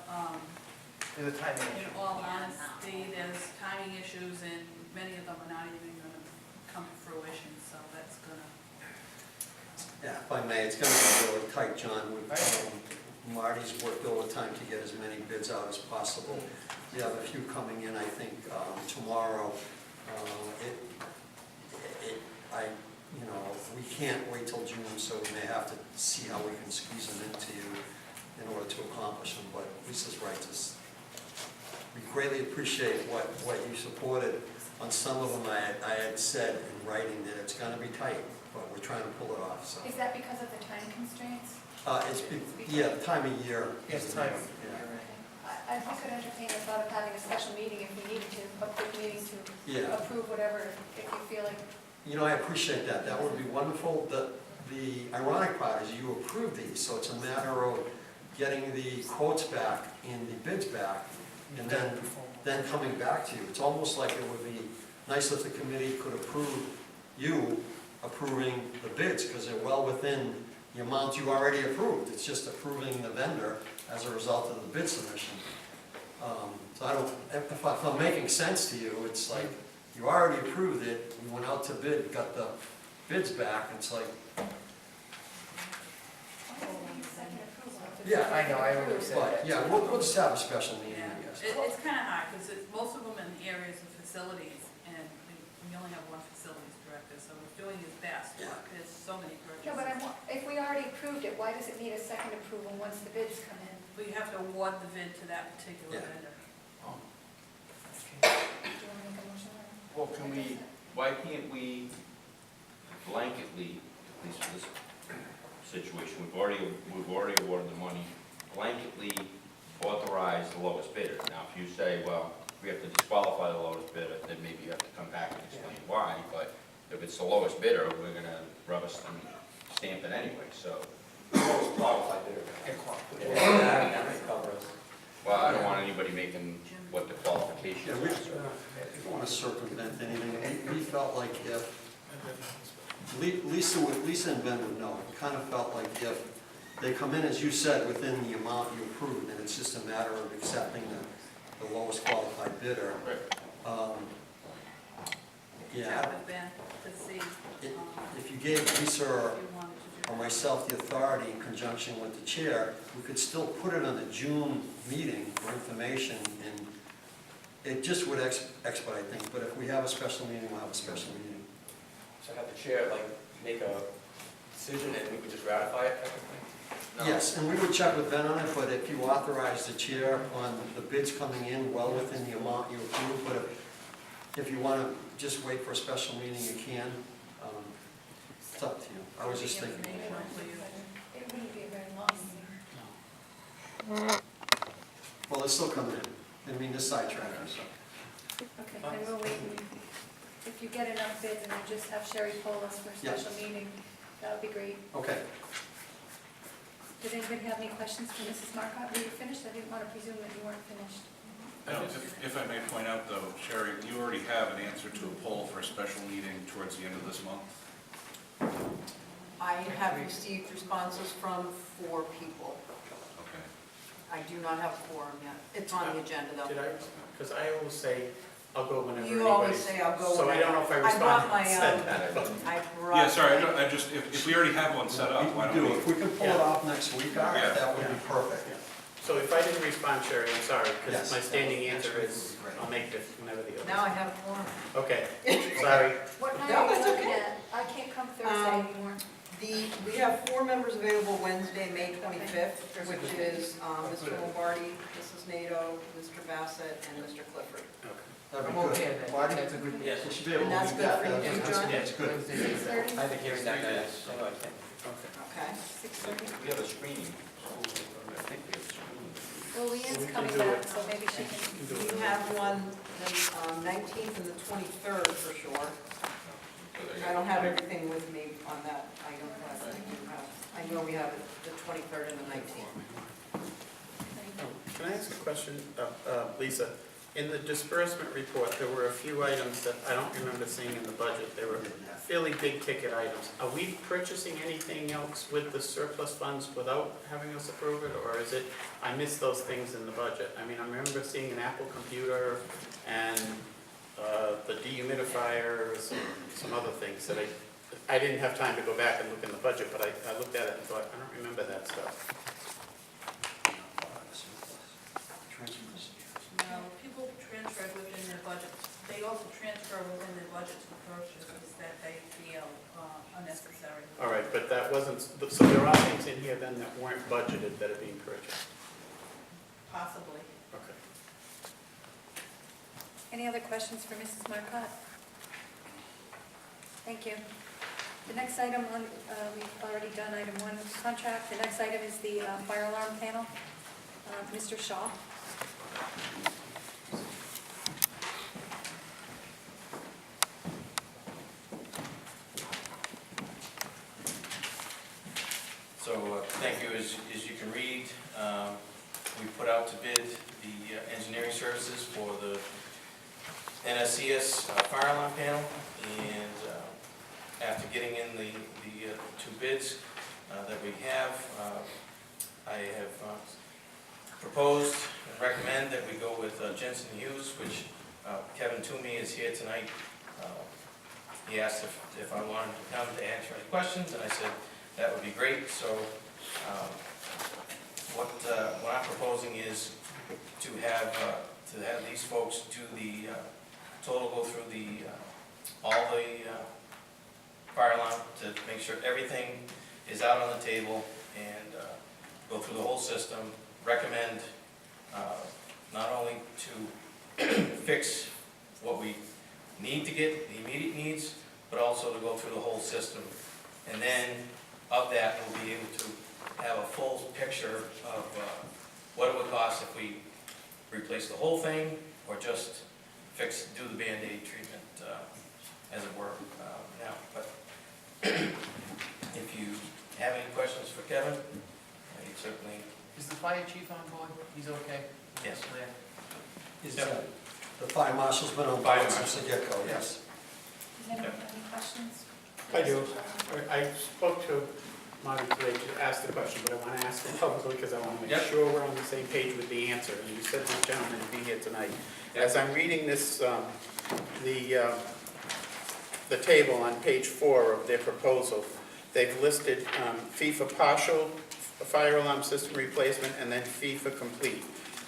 There's a timing in issue. all honesty, there's timing issues and many of them are not even gonna come to fruition, so that's gonna. Yeah, if I may, it's going to be really tight, John. Marty's worked overtime to get as many bids out as possible. We have a few coming in, I think, tomorrow. We can't wait till June, so we may have to see how we can squeeze them into you in order to accomplish them, but Lisa's right. We greatly appreciate what you supported. On some of them, I had said in writing that it's gonna be tight, but we're trying to pull it off, so. Is that because of the time constraints? Yeah, the time of year. Yes, time. I could entertain the thought of having a special meeting if we needed to, a quick meeting to Yeah. approve whatever, if you feel like. I appreciate that. That would be wonderful. The ironic part is you approved these, so it's a matter of getting the quotes back and the bids back, and then coming back to you. It's almost like it would be nice if the committee could approve you approving the bids, because they're well within the amount you already approved. It's just approving the vendor as a result of the bid submission. So I don't, if I'm making sense to you, it's like, you already approved it, we went out to bid, got the bids back, it's like, yeah. I know, I always say that. But, yeah, we'll just have a special meeting, I guess. It's kind of hard, because most of them in the areas of facilities, and we only have one facilities director, so he's doing his best. Yeah. There's so many purchases. No, but if we already approved it, why does it need a second approval once the bids come in? We have to award the bid to that particular Yeah. vendor. Do you want to make a motion? Well, why can't we blanketly, at least for this situation, we've already awarded the money, blanketly authorize the lowest bidder. Now, if you say, well, we have to disqualify the lowest bidder, then maybe you have to come back and explain why, but if it's the lowest bidder, we're gonna rubber stamp it anyway, so. Most qualified bidder. That may cover us. Well, I don't want anybody making what the qualifications Yeah, are. we don't want to circumvent anything. We felt like if, Lisa and Ben would know, it kind of felt like if they come in, as you said, within the amount you approved, and it's just a matter of accepting the lowest qualified bidder. Yeah, Chat with Ben to see if you gave Lisa or if you wanted to do or myself the authority in conjunction with the chair, we could still put it on the June meeting for information, and it just would expedite things, but if we have a special meeting, we'll have a special meeting. So have the chair, make a decision and we would just ratify it technically? No. Yes, and we would check with Ben on it, but if you authorize the chair on the bids coming in well within the amount you approved, but if you want to just wait for a special meeting, you can. It's up to you. I was just thinking. It wouldn't be a very long meeting. Well, it's still coming in. I mean, this sidetrack, so. Okay, then we'll wait, and if you get enough bids, and we'll just have Sherry poll us for a Yeah. special meeting, that would be great. Okay. Did anybody have any questions for Mrs. Marcotte? Were you finished? I didn't want to presume that you weren't finished. No, if I may point out though, Sherry, you already have an answer to a poll for a special meeting towards the end of this month. I have received responses from 4 people. Okay. I do not have a quorum yet. It's on the agenda though. Did I, because I always say, I'll go whenever You always anybody- say I'll go So I don't know if I whenever. I brought responded my, and said that, but. I brought. Yeah, sorry, I just, if we already have one set up, why We don't do. we? If we can pull it off next week, all right, Yeah. that would be perfect. So if I didn't respond, Sherry, I'm sorry, because Yes. my standing answer Next week is, would be great. I'll make this whenever the Now I others. have a quorum. Okay, sorry. What night No, are you that's looking okay. at? I can't come Thursday anymore. We have 4 members available Wednesday, May 25th, which is Mr. Lombardi, Mrs. Nato, Mr. Bassett, and Mr. Clifford. That'd be I'm good. okay with that. Marty? That's a good, yes. We should be able And to that's do good that. for you, John? Yeah, it's good. 6:30? I have a hearing that night, so I can't. Okay. 6:30? We have a screening. I think we have a screening. Well, Leanne's We can coming do back, it. so maybe she can. We have one the 19th and the 23rd for sure. I don't have everything with me on that item, but I do have, I know we have it the 23rd and the 19th. Can I ask a question, Lisa? In the disbursement report, there were a few items that I don't remember seeing in the budget. They were fairly big ticket items. Are we purchasing anything else with the surplus funds without having us approve it, or is it, I missed those things in the budget? I mean, I remember seeing an Apple computer and the dehumidifier, some other things that I didn't have time to go back and look in the budget, but I looked at it and thought, I don't remember that stuff. transfer within the budget to purchases that they feel unnecessary. All right, but that wasn't, so there are things in here then that weren't budgeted that are being purchased? Possibly. Okay. Any other questions for Mrs. Marcotte? Thank you. The next item on, we've already done item 1, contract. The next item is the fire alarm panel. Mr. Shaw. So, thank you. As you can read, we put out to bid the engineering services for the NSASSP fire alarm panel, and after getting in the 2 bids that we have, I have proposed and recommend that we go with Jensen Hughes, which Kevin Toomey is here tonight. He asked if I wanted to come to answer any questions, and I said that would be great. So what I'm proposing is to have these folks do the total, go through all the fire alarm to make sure everything is out on the table, and go through the whole system, recommend not only to fix what we need to get, the immediate needs, but also to go through the whole system. And then of that, we'll be able to have a full picture of what it would cost if we replace the whole thing, or just do the Band-Aid treatment, as it were, now. But if you have any questions for Kevin, you certainly... Is the fire chief on board? He's okay? Yes. The fire marshal's been on Fire board since the get-go, yes. Does anyone have any questions? I do. I spoke to Marty today to ask the question, but I want to ask it publicly because I want to make sure we're on the same page with the answer. And you said this gentleman would be here tonight. As I'm reading this, the table on page 4 of their proposal, they've listed fee for partial fire alarm system replacement and then fee for complete.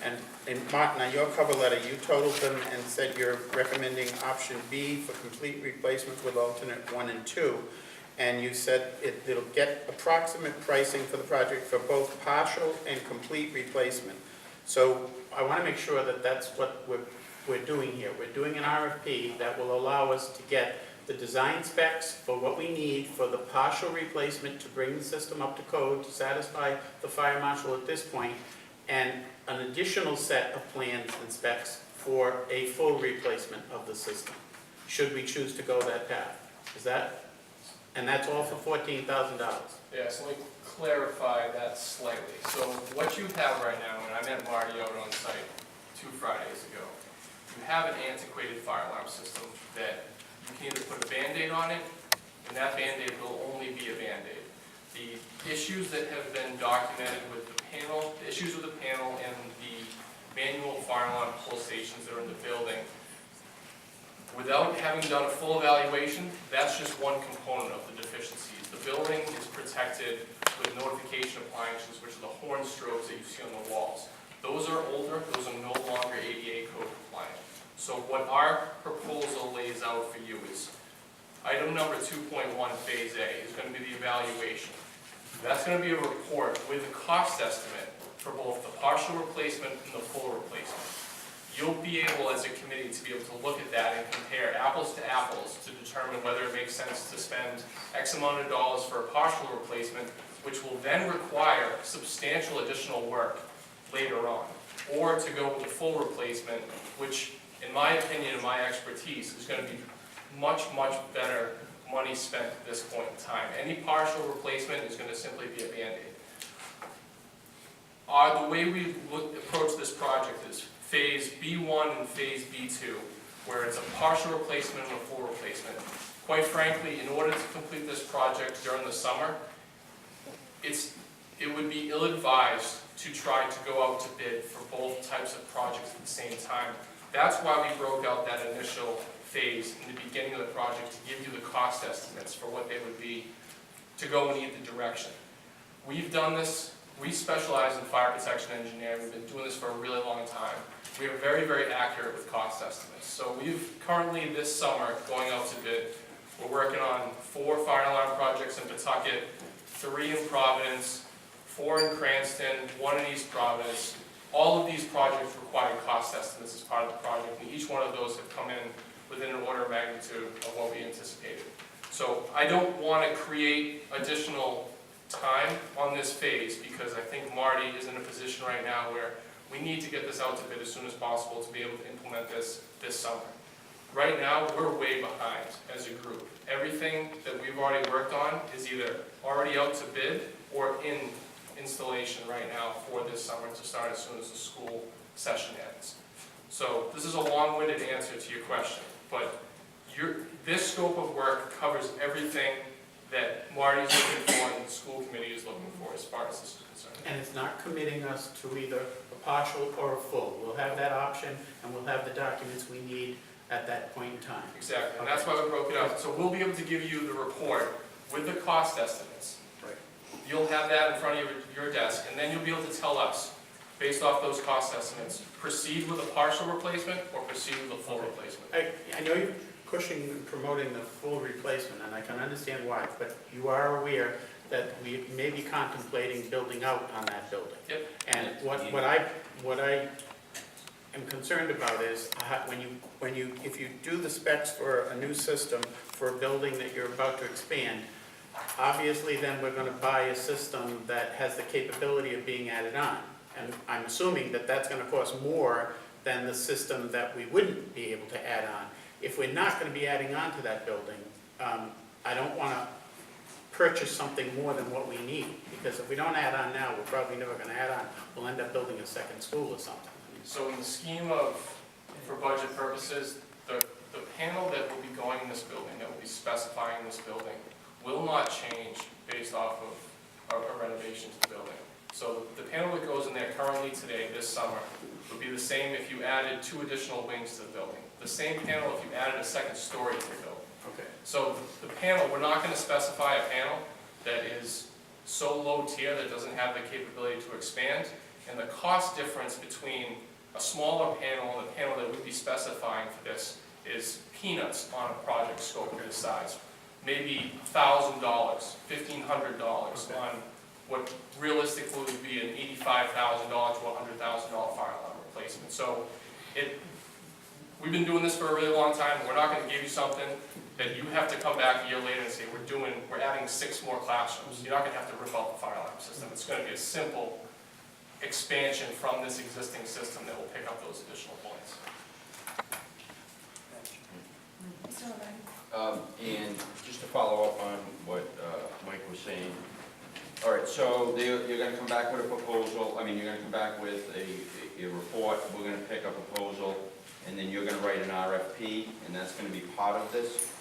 And Martin, on your cover letter, you totaled them and said you're recommending option B for complete replacement with alternate 1 and 2. And you said it'll get approximate pricing for the project for both partial and complete replacement. So I want to make sure that that's what we're doing here. We're doing an RFP that will allow us to get the design specs for what we need for the partial replacement to bring the system up to code to satisfy the fire marshal at this point, and an additional set of plans and specs for a full replacement of the system, should we choose to go that path. Is that, and that's all for $14,000? Yeah, so let me clarify that slightly. So what you have right now, and I met Marty out on site 2 Fridays ago, you have an antiquated fire alarm system that you can either put a Band-Aid on it, and that Band-Aid will only be a Band-Aid. The issues that have been documented with the panel, the issues with the panel and the manual fire alarm pull stations that are in the building, without having done a full evaluation, that's just one component of the deficiencies. The building is protected with notification appliances, which are the horn strobes that you see on the walls. Those are older, those are no longer ADA code compliant. So what our proposal lays out for you is item number 2.1, phase A, is going to be the evaluation. That's going to be a report with a cost estimate for both the partial replacement and the full replacement. You'll be able, as a committee, to be able to look at that and compare apples to apples to determine whether it makes sense to spend X amount of dollars for a partial replacement, which will then require substantial additional work later on, or to go with the full replacement, which, in my opinion and my expertise, is going to be much, much better money spent at this point in time. Any partial replacement is going to simply be a Band-Aid. The way we approach this project is phase B1 and phase B2, where it's a partial replacement and a full replacement. Quite frankly, in order to complete this project during the summer, it would be ill-advised to try to go out to bid for both types of projects at the same time. That's why we broke out that initial phase in the beginning of the project to give you the cost estimates for what they would be to go in either direction. We've done this we specialize in fire protection engineering. We've been doing this for a really long time. We are very, very accurate with cost estimates. So we've currently this summer going out to bid. We're working on 4 fire alarm projects in Pawtucket, 3 in Providence, 4 in Cranston, 1 in East Providence. All of these projects require cost estimates as part of the project, and each one of those have come in within an order of magnitude of what we anticipated. So I don't want to create additional time on this phase because I think Marty is in a position right now where we need to get this out to bid as soon as possible to be able to implement this summer. Right now, we're way behind as a group. Everything that we've already worked on is either already out to bid or in installation right now for this summer to start as soon as the school session ends. So this is a long-winded answer to your question, but this scope of work covers everything that Marty's looking for and the school committee is looking for as far as this is concerned. And it's not committing us to either a partial or a full. We'll have that option, and we'll have the documents we need at that point in time. Exactly, and that's why we broke it up. So we'll be able to give you the report with the cost estimates. Right. You'll have that in front of your desk, and then you'll be able to tell us, based off those cost estimates, proceed with a partial replacement or proceed with a full replacement. I know you're pushing and promoting the full replacement, and I can understand why, but you are aware that we may be contemplating building out on that building. Yep. And what I am concerned about is if you do the specs for a new system for a building that you're about to expand, obviously then we're going to buy a system that has the capability of being added on. And I'm assuming that that's going to cost more than the system that we wouldn't be able to add on. If we're not going to be adding on to that building, I don't want to purchase something more than what we need, because if we don't add on now, we're probably never going to add on. We'll end up building a second school or something. So in the scheme of, for budget purposes, the panel that will be going in this building, that will be specifying this building, will not change based off of a renovation to the building. So the panel that goes in there currently today, this summer, would be the same if you added 2 additional wings to the building. The same panel if you added a second story to the building. Okay. So the panel, we're not going to specify a panel that is so low tier that doesn't have the capability to expand. And the cost difference between a smaller panel and the panel that we'd be specifying for this is peanuts on a project scope of this size. Maybe $1,000, $1,500 on what realistically would be an $85,000 to $100,000 fire alarm replacement. So we've been doing this for a really long time. We're not going to give you something that you have to come back a year later and say, we're adding 6 more classrooms. You're not going to have to rip out the fire alarm system. It's going to be a simple expansion from this existing system that will pick up those additional points. And just to follow up on what Mike was saying, all right, so you're going to come back with a proposal, you're going to come back with a report, we're going to pick a proposal, and then you're going to write an RFP, and that's going to be part of this?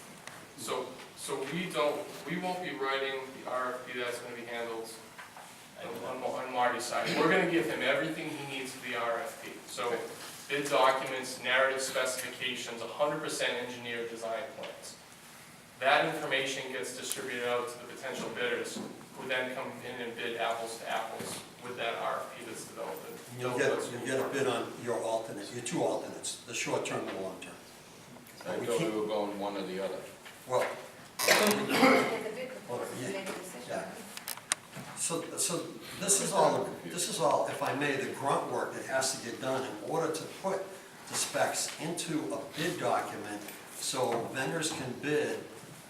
So we won't be writing the RFP. That's going to be handled on Marty's side. We're going to give him everything he needs for the RFP. So bid documents, narrative specifications, 100% engineered design plans. That information gets distributed out to the potential bidders, who then come in and bid apples to apples with that RFP that's developed. You'll get a bid on your alternate, your 2 alternates, the short term and the long term. I thought we were going one or the other. Well, Yeah. so this is all, if I may, the grunt work that has to get done in order to put the specs into a bid document so vendors can bid.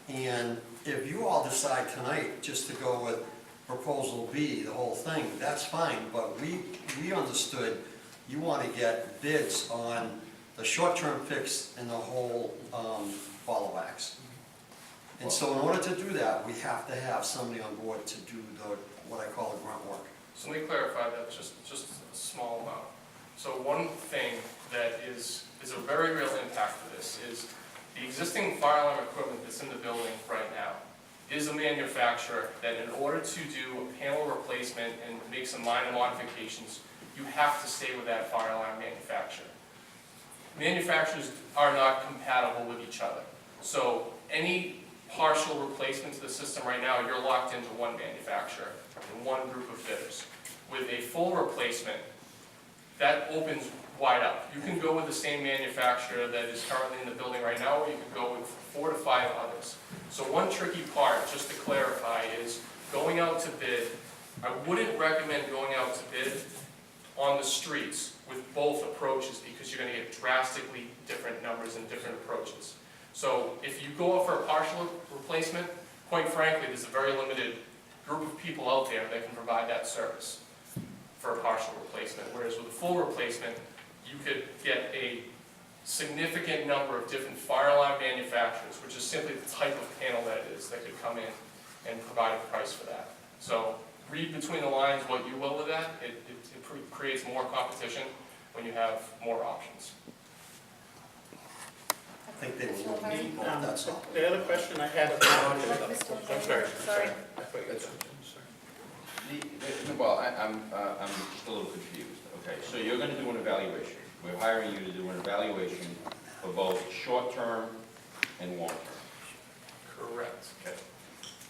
And if you all decide tonight just to go with proposal B, the whole thing, that's fine, but we understood you want to get bids on the short-term fix and the whole follow-acts. And so in order to do that, we have to have somebody on board to do what I call the grunt work. So let me clarify that just a small amount. So one thing that is a very real impact for this is the existing fire alarm equipment that's in the building right now is a manufacturer that in order to do a panel replacement and make some minor modifications, you have to stay with that fire alarm manufacturer. Manufacturers are not compatible with each other. So any partial replacement to the system right now, you're locked into one manufacturer and one group of bidders. with a full replacement, that opens wide up. You can go with the same manufacturer that is currently in the building right now, or you can go with 4 to 5 others. So one tricky part, just to clarify, is going out to bid. I wouldn't recommend going out to bid on the streets with both approaches, because you're going to get drastically different numbers and different approaches. So if you go out for a partial replacement, quite frankly, there's a very limited group of people out there that can provide that service for a partial replacement. Whereas with a full replacement, you could get a significant number of different fire alarm manufacturers, which is simply the type of panel that it is, that could come in and provide a price for that. So read between the lines what you will with that. It creates more competition when you have more options. I think they will need both, that's all. The other question I had about, I'm sorry. Well, I'm just a little confused. Okay, so you're going to do an evaluation. We're hiring you to do an evaluation for both short-term and long-term. Correct. Okay.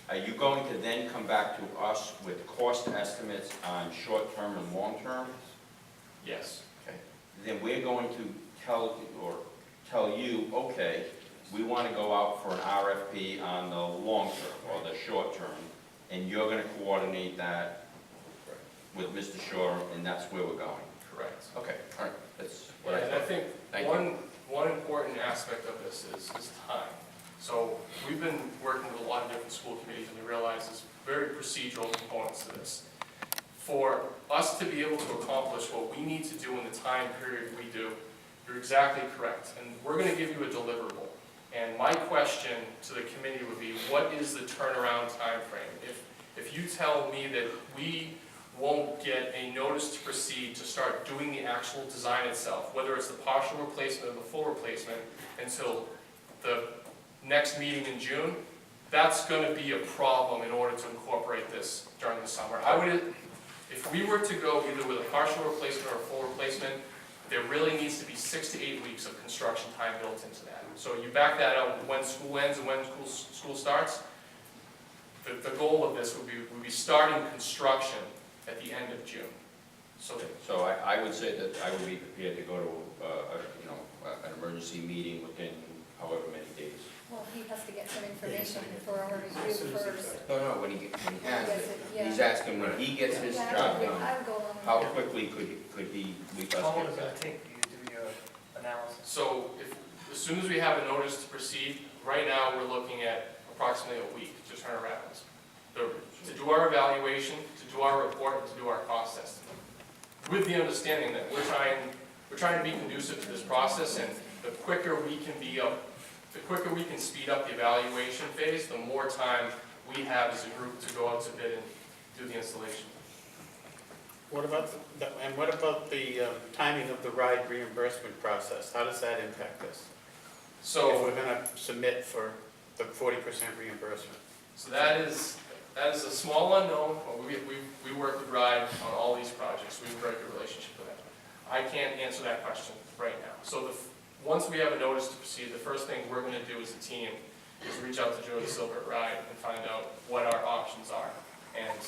Are you going to then come back to us with cost estimates on short-term and long-term? Yes. Okay. Then we're going to tell you, okay, we want to go out for an RFP on the long-term or the short-term, and you're going to coordinate that with Mr. Shaw, and that's where we're going. Correct. Okay, all right, that's what I And thought. I think Thank one important aspect of this is time. So we've been working with a lot of different school committees, and we realize there's very procedural components to this. For us to be able to accomplish what we need to do in the time period we do, you're exactly correct. And we're going to give you a deliverable. And my question to the committee would be, what is the turnaround time frame? If you tell me that we won't get a notice to proceed to start doing the actual design itself, whether it's the partial replacement or the full replacement, until the next meeting in June, that's going to be a problem in order to incorporate this during the summer. If we were to go either with a partial replacement or a full replacement, there really needs to be 6 to 8 weeks of construction time built into that. So you back that out when school ends and when school starts, the goal of this would be starting construction at the end of June. So I would say that I would be prepared to go to an emergency meeting within however many days. Well, he has to get some information for our review first. No, when he has Yes, it. yeah. He's asking when he gets his Yeah, job done, I would go along with how that. quickly could he leave us? How long get is it going that? to take you to do your analysis? So as soon as we have a notice to proceed, right now we're looking at approximately a week to turn around. To do our evaluation, to do our report, and to do our cost estimate. With the understanding that we're trying to be conducive to this process, and the quicker we can speed up the evaluation phase, the more time we have as a group to go out to bid and do the installation. what about the timing of the ride reimbursement process? How does that impact us? If So, we're going to submit for the 40% reimbursement? so that is a small unknown. Well, we work with RIDE on all these projects. We have a very good relationship with them. I can't answer that question right now. So once we have a notice to proceed, the first thing we're going to do as a team is reach out to Jody Silver at RIDE and find out what our options are and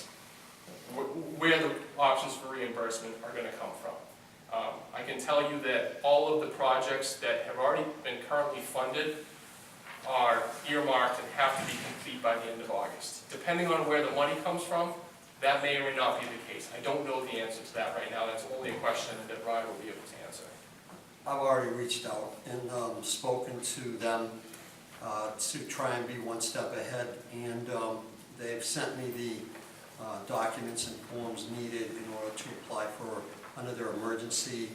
where the options for reimbursement are going to come from. I can tell you that all of the projects that have already been currently funded are earmarked and have to be complete by the end of August. Depending on where the money comes from, that may or may not be the case. I don't know the answer to that right now. That's only a question that RIDE will be able to answer. I've already reached out and spoken to them to try and be one step ahead, and they've sent me the documents and forms needed in order to apply for under their emergency,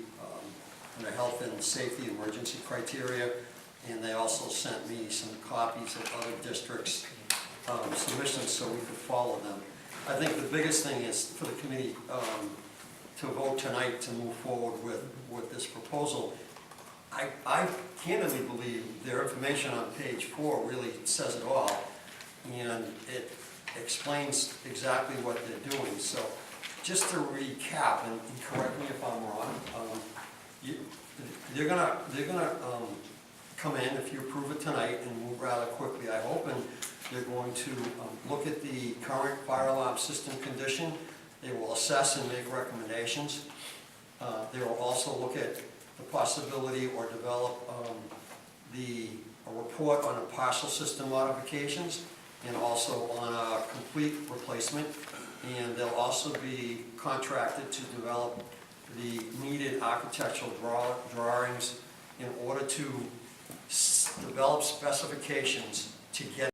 under health and safety emergency criteria, and they also sent me some copies of other districts' submissions so we could follow them. I think the biggest thing is for the committee to vote tonight to move forward with this proposal. I candidly believe their information on page 4 really says it all, and it explains exactly what they're doing. So just to recap, and correct me if I'm wrong, they're gonna come in, if you approve it tonight, and move rather quickly, I hope, and they're going to look at the current fire alarm system condition They will assess and make recommendations. They will also look at the possibility or develop a report on a partial system modifications and also on a complete replacement. And they'll also be contracted to develop the needed architectural drawings in order to develop specifications to get